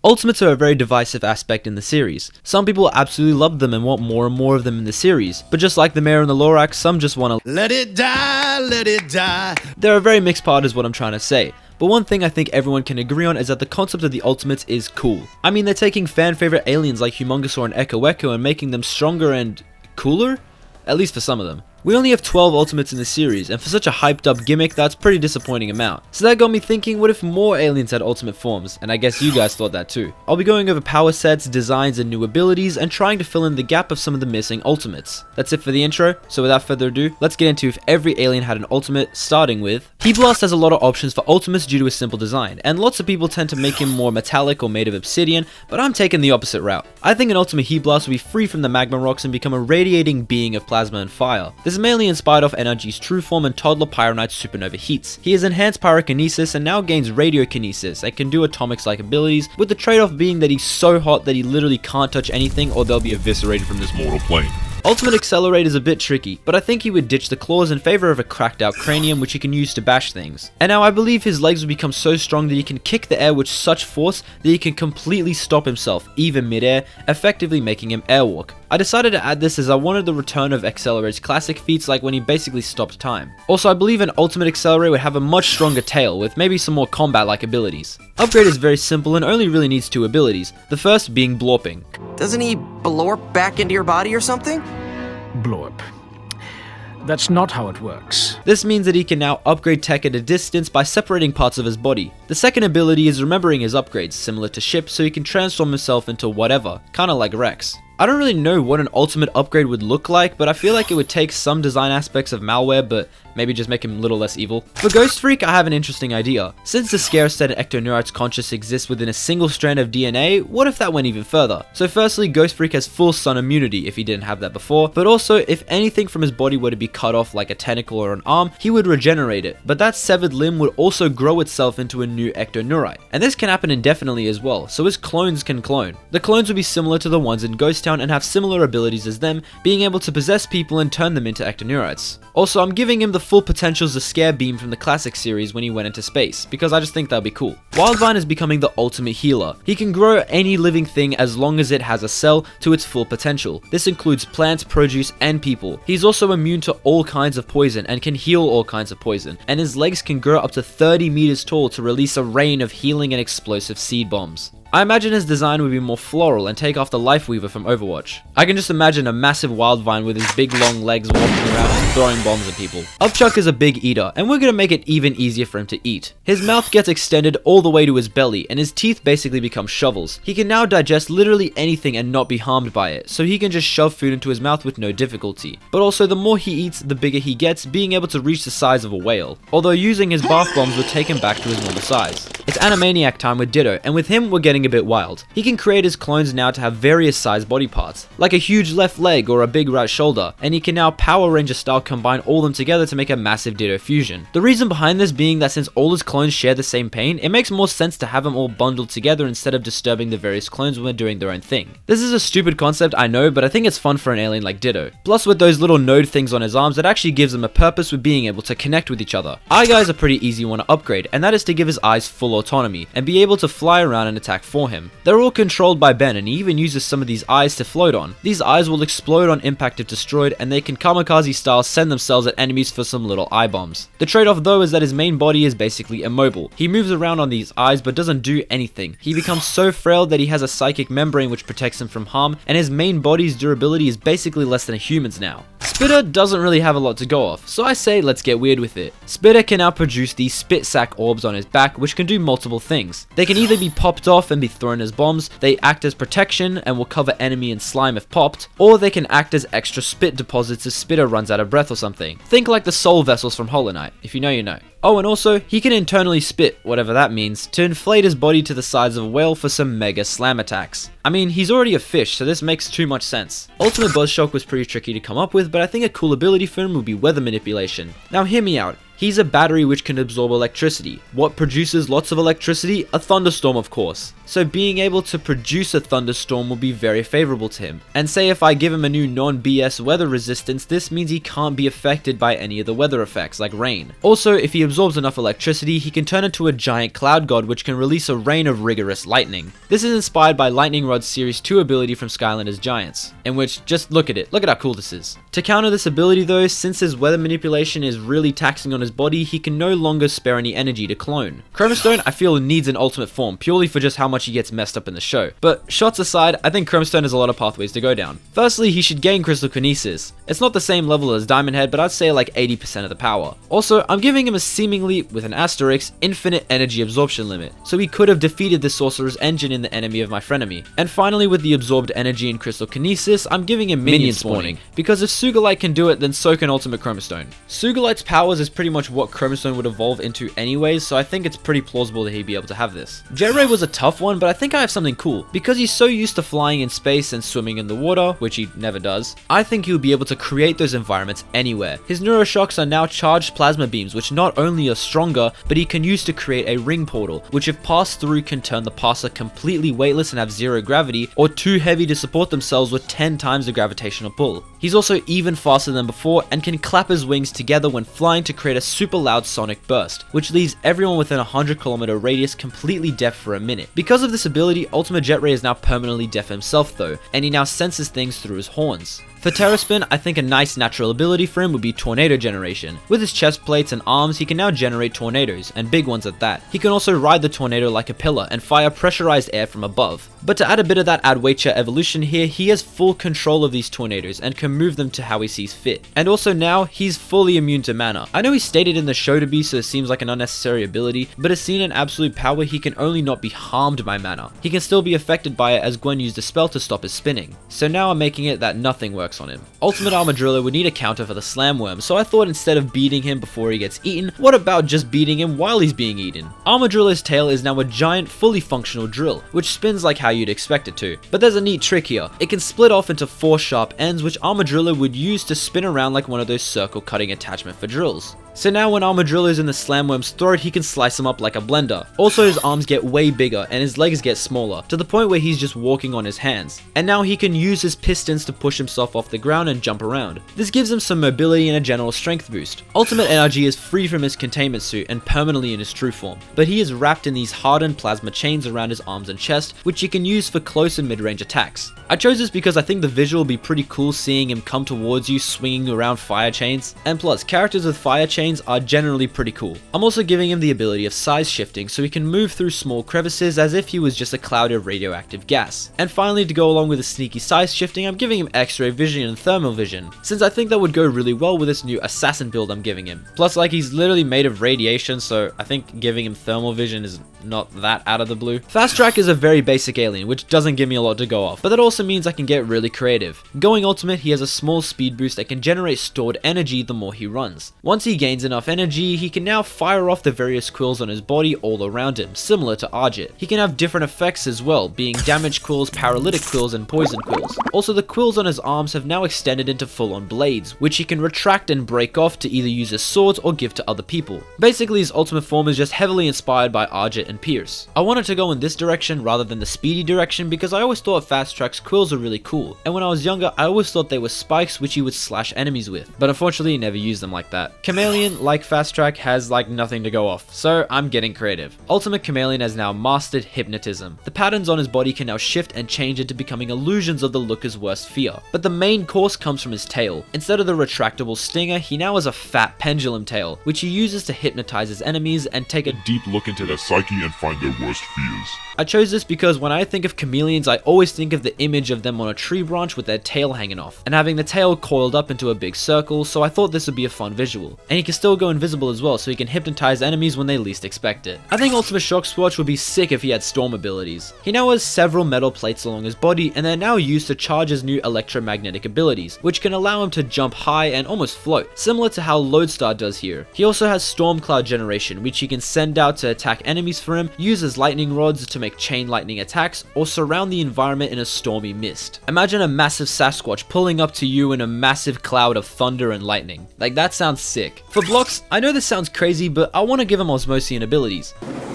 Ultimates are a very divisive aspect in the series. Some people absolutely love them and want more and more of them in the series, but just like the Mayor and the Lorax, some just want to let it die, let it die. They're a very mixed part is what I'm trying to say. But one thing I think everyone can agree on is that the concept of the Ultimates is cool. I mean, they're taking fan favorite aliens like Humongosaur and Echo and making them stronger and cooler? At least for some of them. We only have 12 Ultimates in the series, and for such a hyped up gimmick, that's a pretty disappointing amount. So that got me thinking, what if more aliens had ultimate forms? And I guess you guys thought that too. I'll be going over power sets, designs, and new abilities, and trying to fill in the gap of some of the missing Ultimates. That's it for the intro, so without further ado, let's get into if every alien had an ultimate, starting with... Heatblast has a lot of options for ultimates due to his simple design, and lots of people tend to make him more metallic or made of obsidian, but I'm taking the opposite route. I think an ultimate Heatblast will be free from the magma rocks and become a radiating being of plasma and fire. This is mainly inspired off NRG's true form and toddler Pyronite supernova heats. He has enhanced pyrokinesis and now gains radiokinesis and can do Atomix like abilities, with the trade-off being that he's so hot that he literally can't touch anything or they'll be eviscerated from this mortal plane. Ultimate Accelerate is a bit tricky, but I think he would ditch the claws in favor of a cracked out cranium which he can use to bash things. And now I believe his legs will become so strong that he can kick the air with such force that he can completely stop himself, even mid-air, effectively making him airwalk. I decided to add this as I wanted the return of Accelerate's classic feats like when he basically stopped time. Also, I believe an Ultimate Accelerate would have a much stronger tail with maybe some more combat-like abilities. Upgrade is very simple and only really needs 2 abilities, the first being Blorping. Doesn't he blorp back into your body or something? Blorp. That's not how it works. This means that he can now upgrade tech at a distance by separating parts of his body. The second ability is remembering his upgrades, similar to Ship, so he can transform himself into whatever, kinda like Rex. I don't really know what an ultimate upgrade would look like, but I feel like it would take some design aspects of Malware, but maybe just make him a little less evil. For Ghostfreak, I have an interesting idea. Since the Scarestead and Ectoneurite's conscious exists within a single strand of DNA, what if that went even further? So firstly, Ghostfreak has full sun immunity if he didn't have that before, but also if anything from his body were to be cut off like a tentacle or an arm, he would regenerate it, but that severed limb would also grow itself into a new Ectoneurite. And this can happen indefinitely as well, so his clones can clone. The clones would be similar to the ones in Ghost Town and have similar abilities as them, being able to possess people and turn them into Ectoneurites. Also, I'm giving him the full potentials of Scare Beam from the classic series when he went into space, because I just think that'd be cool. Wildvine is becoming the ultimate healer. He can grow any living thing as long as it has a cell to its full potential. This includes plants, produce, and people. He's also immune to all kinds of poison and can heal all kinds of poison, and his legs can grow up to 30 meters tall to release a rain of healing and explosive seed bombs. I imagine his design would be more floral and take after Lifeweaver from Overwatch. I can just imagine a massive Wildvine with his big long legs walking around and throwing bombs at people. Upchuck is a big eater, and we're gonna make it even easier for him to eat. His mouth gets extended all the way to his belly, and his teeth basically become shovels. He can now digest literally anything and not be harmed by it, so he can just shove food into his mouth with no difficulty. But also, the more he eats, the bigger he gets, being able to reach the size of a whale. Although using his bath bombs would take him back to his normal size. It's Animaniac time with Ditto, and with him, we're getting a bit wild. He can create his clones now to have various sized body parts, like a huge left leg or a big right shoulder, and he can now Power Ranger style combine all them together to make a massive Ditto fusion. The reason behind this being that since all his clones share the same pain, it makes more sense to have them all bundled together instead of disturbing the various clones when they're doing their own thing. This is a stupid concept, I know, but I think it's fun for an alien like Ditto. Plus with those little node things on his arms, it actually gives him a purpose with being able to connect with each other. Eye Guy's a pretty easy one to upgrade, and that is to give his eyes full autonomy, and be able to fly around and attack for him. They're all controlled by Ben, and he even uses some of these eyes to float on. These eyes will explode on impact if destroyed, and they can kamikaze style send themselves at enemies for some little eye bombs. The trade-off though is that his main body is basically immobile. He moves around on these eyes but doesn't do anything. He becomes so frail that he has a psychic membrane which protects him from harm, and his main body's durability is basically less than a human's now. Spitter doesn't really have a lot to go off, so I say let's get weird with it. Spitter can now produce these spit sack orbs on his back which can do multiple things. They can either be popped off and be thrown as bombs, they act as protection and will cover enemy and slime if popped, or they can act as extra spit deposits if Spitter runs out of breath or something. Think like the soul vessels from Hollow Knight, if you know you know. Oh, and also, he can internally spit, whatever that means, to inflate his body to the size of a whale for some mega slam attacks. I mean, he's already a fish, so this makes too much sense. Ultimate Buzzshock was pretty tricky to come up with, but I think a cool ability for him would be weather manipulation. Now hear me out. He's a battery which can absorb electricity. What produces lots of electricity? A thunderstorm, of course. So being able to produce a thunderstorm will be very favorable to him. And say if I give him a new non-BS weather resistance, this means he can't be affected by any of the weather effects like rain. Also, if he absorbs enough electricity, he can turn into a giant cloud god which can release a rain of rigorous lightning. This is inspired by Lightning Rod's Series 2 ability from Skylanders Giants, in which, just look at it, look at how cool this is. To counter this ability though, since his weather manipulation is really taxing on his body, he can no longer spare any energy to clone. Chromastone I feel needs an ultimate form, purely for just how much he gets messed up in the show. But shots aside, I think Chromastone has a lot of pathways to go down. Firstly, he should gain Crystal Kinesis. It's not the same level as Diamond Head, but I'd say like 80% of the power. Also, I'm giving him a seemingly, with an asterisk, infinite energy absorption limit, so he could have defeated the Sorcerer's Engine in the Enemy of My Frenemy. And finally, with the absorbed energy and Crystal Kinesis, I'm giving him minion spawning, because if Sugalite can do it, then so can Ultimate Chromastone. Sugalite's powers is pretty much what Chromastone would evolve into anyways, so I think it's pretty plausible that he'd be able to have this. Jetray was a tough one, but I think I have something cool. Because he's so used to flying in space and swimming in the water, which he never does, I think he'll be able to create those environments anywhere. His Neuroshocks are now charged plasma beams, which not only are stronger, but he can use to create a ring portal, which if passed through can turn the passer completely weightless and have zero gravity, or too heavy to support themselves with 10 times the gravitational pull. He's also even faster than before and can clap his wings together when flying to create a super loud sonic burst, which leaves everyone within a 100km radius completely deaf for a minute. Because of this ability, Ultimate Jetray is now permanently deaf himself though, and he now senses things through his horns. For Terraspin, I think a nice natural ability for him would be Tornado Generation. With his chest plates and arms, he can now generate tornadoes, and big ones at that. He can also ride the tornado like a pillar and fire pressurized air from above. But to add a bit of that Adwaita evolution here, he has full control of these tornadoes and can move them to how he sees fit. And also now, he's fully immune to mana. I know he's stated in the show to be, so it seems like an unnecessary ability, but as seen in absolute power, he can only not be harmed by mana. He can still be affected by it as Gwen used a spell to stop his spinning. So now I'm making it that nothing works on him. Ultimate Armadrillo would need a counter for the Slamworm, so I thought instead of beating him before he gets eaten, what about just beating him while he's being eaten? Armadrillo's tail is now a giant, fully functional drill, which spins like how you'd expect it to. But there's a neat trick here. It can split off into 4 sharp ends, which Armadrillo would use to spin around like one of those circle cutting attachment for drills. So now when Armadrillo's in the Slamworm's throat, he can slice him up like a blender. Also, his arms get way bigger and his legs get smaller, to the point where he's just walking on his hands. And now he can use his pistons to push himself off the ground and jump around. This gives him some mobility and a general strength boost. Ultimate NRG is free from his containment suit and permanently in his true form, but he is wrapped in these hardened plasma chains around his arms and chest, which he can use for close and mid-range attacks. I chose this because I think the visual will be pretty cool seeing him come towards you swinging around fire chains, and plus, characters with fire chains are generally pretty cool. I'm also giving him the ability of size shifting so he can move through small crevices as if he was just a cloud of radioactive gas. And finally, to go along with the sneaky size shifting, I'm giving him X-ray vision and thermal vision, since I think that would go really well with this new assassin build I'm giving him. Plus, like, he's literally made of radiation, so I think giving him thermal vision is not that out of the blue. Fasttrack is a very basic alien, which doesn't give me a lot to go off, but that also means I can get really creative. Going ultimate, he has a small speed boost that can generate stored energy the more he runs. Once he gains enough energy, he can now fire off the various quills on his body all around him, similar to Argit. He can have different effects as well, being damage quills, paralytic quills, and poison quills. Also, the quills on his arms have now extended into full-on blades, which he can retract and break off to either use as swords or give to other people. Basically, his ultimate form is just heavily inspired by Argit and Pierce. I wanted to go in this direction rather than the speedy direction because I always thought Fasttrack's quills were really cool, and when I was younger, I always thought they were spikes which he would slash enemies with, but unfortunately he never used them like that. Chamalien, like Fasttrack, has like nothing to go off, so I'm getting creative. Ultimate Chamalien has now mastered hypnotism. The patterns on his body can now shift and change into becoming illusions of the looker's worst fear, but the main course comes from his tail. Instead of the retractable stinger, he now has a fat pendulum tail, which he uses to hypnotize his enemies and take a deep look into their psyche and find their worst fears. I chose this because when I think of chameleons, I always think of the image of them on a tree branch with their tail hanging off, and having the tail coiled up into a big circle, so I thought this would be a fun visual. And he can still go invisible as well, so he can hypnotize enemies when they least expect it. I think Ultimate Shocksquatch would be sick if he had storm abilities. He now has several metal plates along his body, and they're now used to charge his new electromagnetic abilities, which can allow him to jump high and almost float, similar to how Lodestar does here. He also has Storm Cloud Generation, which he can send out to attack enemies for him, use as lightning rods to make chain lightning attacks, or surround the environment in a stormy mist. Imagine a massive Sasquatch pulling up to you in a massive cloud of thunder and lightning. Like, that sounds sick. For Bloxx, I know this sounds crazy, but I want to give him Osmosian abilities.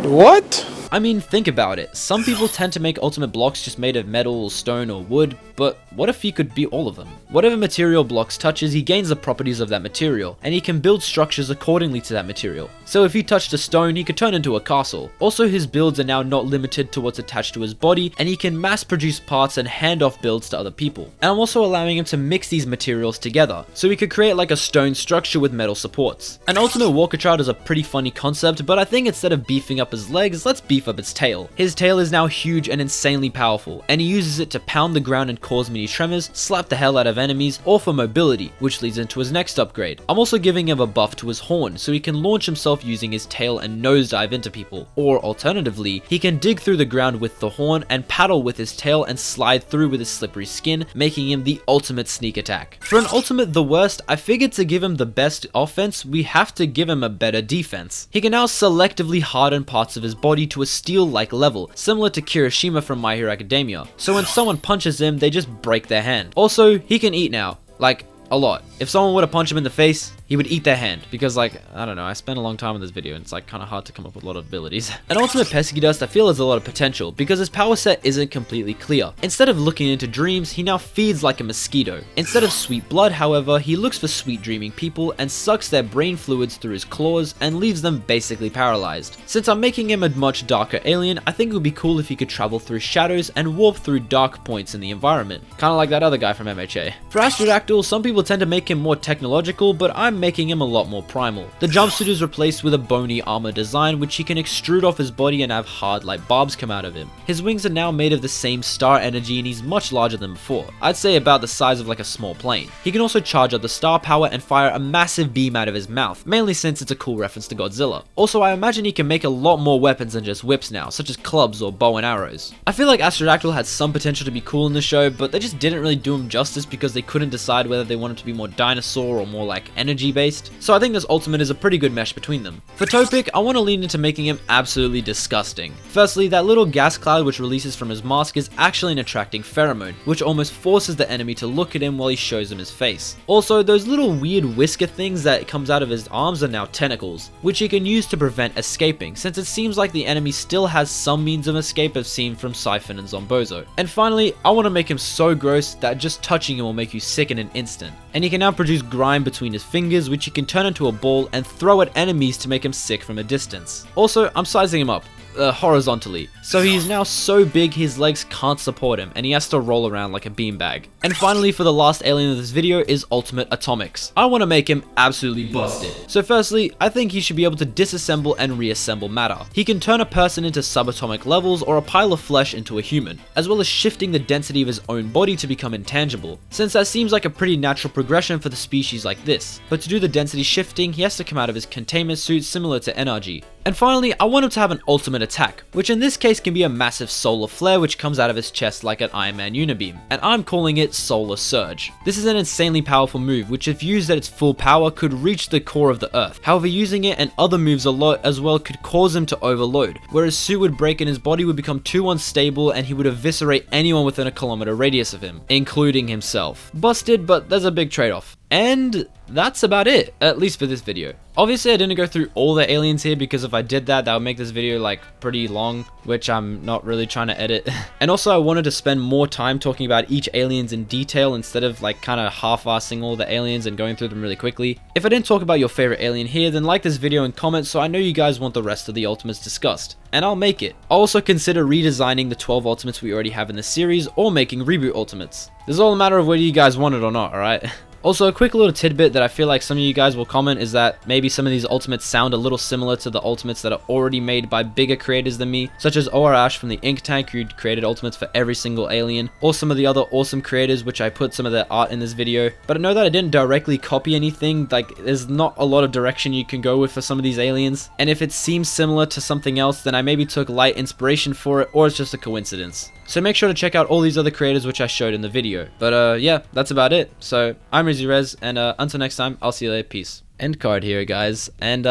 What? I mean, think about it. Some people tend to make ultimate Bloxx just made of metal, stone, or wood, but what if he could be all of them? Whatever material Bloxx touches, he gains the properties of that material, and he can build structures accordingly to that material. So if he touched a stone, he could turn into a castle. Also, his builds are now not limited to what's attached to his body, and he can mass produce parts and hand off builds to other people. And I'm also allowing him to mix these materials together, so he could create like a stone structure with metal supports. An ultimate Walkatrout is a pretty funny concept, but I think instead of beefing up his legs, let's beef up its tail. His tail is now huge and insanely powerful, and he uses it to pound the ground and cause mini tremors, slap the hell out of enemies, or for mobility, which leads into his next upgrade. I'm also giving him a buff to his horn, so he can launch himself using his tail and nosedive into people, or alternatively, he can dig through the ground with the horn and paddle with his tail and slide through with his slippery skin, making him the ultimate sneak attack. For an ultimate the worst, I figured to give him the best offense, we have to give him a better defense. He can now selectively harden parts of his body to a steel-like level, similar to Kirishima from My Hero Academia, so when someone punches him, they just break their hand. Also, he can eat now, like, a lot. If someone were to punch him in the face, he would eat their hand, because like, I don't know, I spent a long time on this video and it's like kind of hard to come up with a lot of abilities. An ultimate Pesky Dust I feel has a lot of potential, because his power set isn't completely clear. Instead of looking into dreams, he now feeds like a mosquito. Instead of sweet blood, however, he looks for sweet dreaming people and sucks their brain fluids through his claws and leaves them basically paralyzed. Since I'm making him a much darker alien, I think it would be cool if he could travel through shadows and warp through dark points in the environment. Kinda like that other guy from MHA. For Astrodactyl, some people tend to make him more technological, but I'm making him a lot more primal. The jumpsuit is replaced with a bony armor design, which he can extrude off his body and have hard like barbs come out of him. His wings are now made of the same star energy and he's much larger than before. I'd say about the size of like a small plane. He can also charge up the star power and fire a massive beam out of his mouth, mainly since it's a cool reference to Godzilla. Also, I imagine he can make a lot more weapons than just whips now, such as clubs or bow and arrows. I feel like Astrodactyl had some potential to be cool in the show, but they just didn't really do him justice because they couldn't decide whether they wanted to be more dinosaur or more like energy based. So I think this ultimate is a pretty good mesh between them. For Toepick, I want to lean into making him absolutely disgusting. Firstly, that little gas cloud which releases from his mask is actually an attracting pheromone, which almost forces the enemy to look at him while he shows him his face. Also, those little weird whisker things that comes out of his arms are now tentacles, which he can use to prevent escaping, since it seems like the enemy still has some means of escape as seen from Siphon and Zombozo. And finally, I want to make him so gross that just touching him will make you sick in an instant. And he can now produce grime between his fingers, which he can turn into a ball and throw at enemies to make him sick from a distance. Also, I'm sizing him up. Horizontally. So he is now so big his legs can't support him and he has to roll around like a beanbag. And finally, for the last alien of this video is Ultimate Atomix. I want to make him absolutely busted. So firstly, I think he should be able to disassemble and reassemble matter. He can turn a person into subatomic levels or a pile of flesh into a human, as well as shifting the density of his own body to become intangible, since that seems like a pretty natural progression for the species like this. But to do the density shifting, he has to come out of his containment suit similar to NRG. And finally, I want him to have an ultimate attack, which in this case can be a massive solar flare which comes out of his chest like an Iron Man unibeam, and I'm calling it Solar Surge. This is an insanely powerful move, which if used at its full power could reach the core of the earth. However, using it and other moves a lot as well could cause him to overload, where his suit would break and his body would become too unstable and he would eviscerate anyone within a kilometer radius of him, including himself. Busted, but there's a big trade-off. And that's about it, at least for this video. Obviously, I didn't go through all the aliens here because if I did that, that would make this video like pretty long, which I'm not really trying to edit. And also, I wanted to spend more time talking about each aliens in detail instead of like kind of half-assing all the aliens and going through them really quickly. If I didn't talk about your favorite alien here, then like this video and comment so I know you guys want the rest of the ultimates discussed. And I'll make it. I'll also consider redesigning the 12 ultimates we already have in the series or making reboot ultimates. This is all a matter of whether you guys want it or not, alright? Also, a quick little tidbit that I feel like some of you guys will comment is that maybe some of these ultimates sound a little similar to the ultimates that are already made by bigger creators than me, such as OR Ash from the Ink Tank, who created ultimates for every single alien, or some of the other awesome creators which I put some of their art in this video. But I know that I didn't directly copy anything, like there's not a lot of direction you can go with for some of these aliens, and if it seems similar to something else, then I maybe took light inspiration for it, or it's just a coincidence. So make sure to check out all these other creators which I showed in the video. But yeah, that's about it. So I'm Rizzyrez, and until next time, I'll see you later. Peace. end card here, guys, and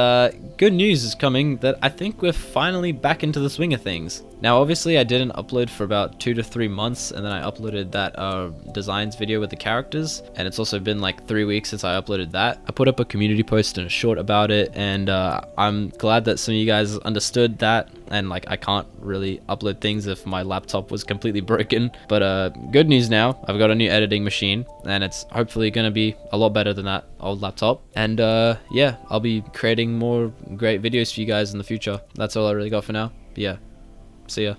good news is coming that I think we're finally back into the swing of things. Now obviously I didn't upload for about 2 to 3 months, and then I uploaded that designs video with the characters, and it's also been like 3 weeks since I uploaded that. I put up a community post and a short about it, and I'm glad that some of you guys understood that, and like I can't really upload things if my laptop was completely broken. But good news now, I've got a new editing machine, and it's hopefully gonna be a lot better than that old laptop. And yeah, I'll be creating more great videos for you guys in the future. That's all I really got for now. But yeah, see ya.